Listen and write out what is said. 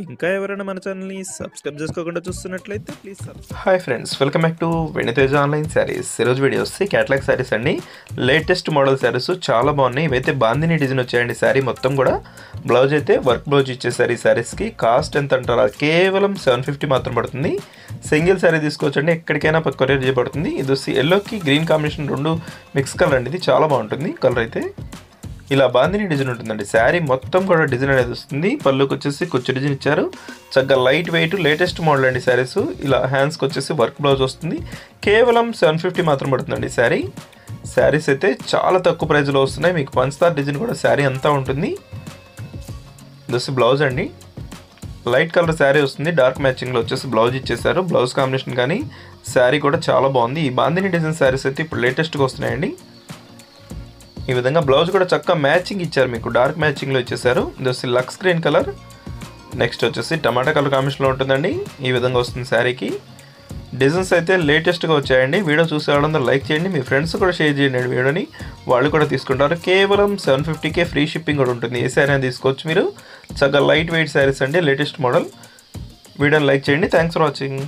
ఇంకా ఎవరైనా మన ఛానల్‌ని సబ్స్క్రైబ్ చేసుకోకుండా చూస్తున్నట్లయితే please hi friends, welcome back to Veniteja online sarees. ఈరోజు వీడియో వస్తే క్యాటలాగ్ శారీస్ అండి. లేటెస్ట్ మోడల్ శారీస్ చాలా బాగున్నాయి. ఇవైతే బాందిని డిజైన్ వచ్చాయండి. శారీ మొత్తం కూడా బ్లౌజ్ అయితే వర్క్ బ్లౌజ్ ఇచ్చేసారు. ఈ శారీస్కి కాస్ట్ ఎంత అంటారా, కేవలం 750 మాత్రం పడుతుంది. సింగిల్ శారీ తీసుకోవచ్చండి, ఎక్కడికైనా కొరియర్ చేయబడుతుంది. ఇది వచ్చి ఎల్లోకి గ్రీన్ కాంబినేషన్ రెండు మిక్స్ కలర్ అండి. ఇది చాలా బాగుంటుంది కలర్ అయితే. ఇలా బాందిని డిజైన్ ఉంటుందండి. శారీ మొత్తం కూడా డిజైన్ అనేది వస్తుంది. పళ్ళుకి వచ్చేసి కుచ్చు డిజైన్ ఇచ్చారు. చక్కగా లైట్ వెయిట్ లేటెస్ట్ మోడల్ అండి శారీస్. ఇలా హ్యాండ్స్కి వచ్చేసి వర్క్ బ్లౌజ్ వస్తుంది. కేవలం 750 మాత్రం పడుతుందండి శారీ. శారీస్ అయితే చాలా తక్కువ ప్రైస్లో వస్తున్నాయి. మీకు పంచదార్ డిజైన్ కూడా శారీ అంతా ఉంటుంది. ఇది బ్లౌజ్ అండి. లైట్ కలర్ శారీ వస్తుంది. డార్క్ మ్యాచింగ్లో వచ్చేసి బ్లౌజ్ ఇచ్చేసారు. బ్లౌజ్ కాంబినేషన్ కానీ శారీ కూడా చాలా బాగుంది. ఈ బాందిని డిజైన్ శారీస్ అయితే ఇప్పుడు లేటెస్ట్గా వస్తున్నాయండి. ఈ విధంగా బ్లౌజ్ కూడా చక్కగా మ్యాచింగ్ ఇచ్చారు. మీకు డార్క్ మ్యాచింగ్లో ఇచ్చేసారు. ఇది వచ్చి లక్స్ గ్రీన్ కలర్, నెక్స్ట్ వచ్చేసి టమాటా కలర్ కాంబినేషన్లో ఉంటుందండి. ఈ విధంగా వస్తుంది శారీకి. డిజైన్స్ అయితే లేటెస్ట్గా వచ్చాయండి. వీడియో చూసే వాళ్ళందరూ లైక్ చేయండి, మీ ఫ్రెండ్స్ కూడా షేర్ చేయండి వీడియోని, వాళ్ళు కూడా తీసుకుంటారు. కేవలం 750కే ఫ్రీ షిప్పింగ్ కూడా ఉంటుంది. ఏ శారీ అయినా తీసుకోవచ్చు మీరు. చక్కగా లైట్ వెయిట్ శారీస్ అండి, లేటెస్ట్ మోడల్. వీడియోని లైక్ చేయండి. Thanks for watching.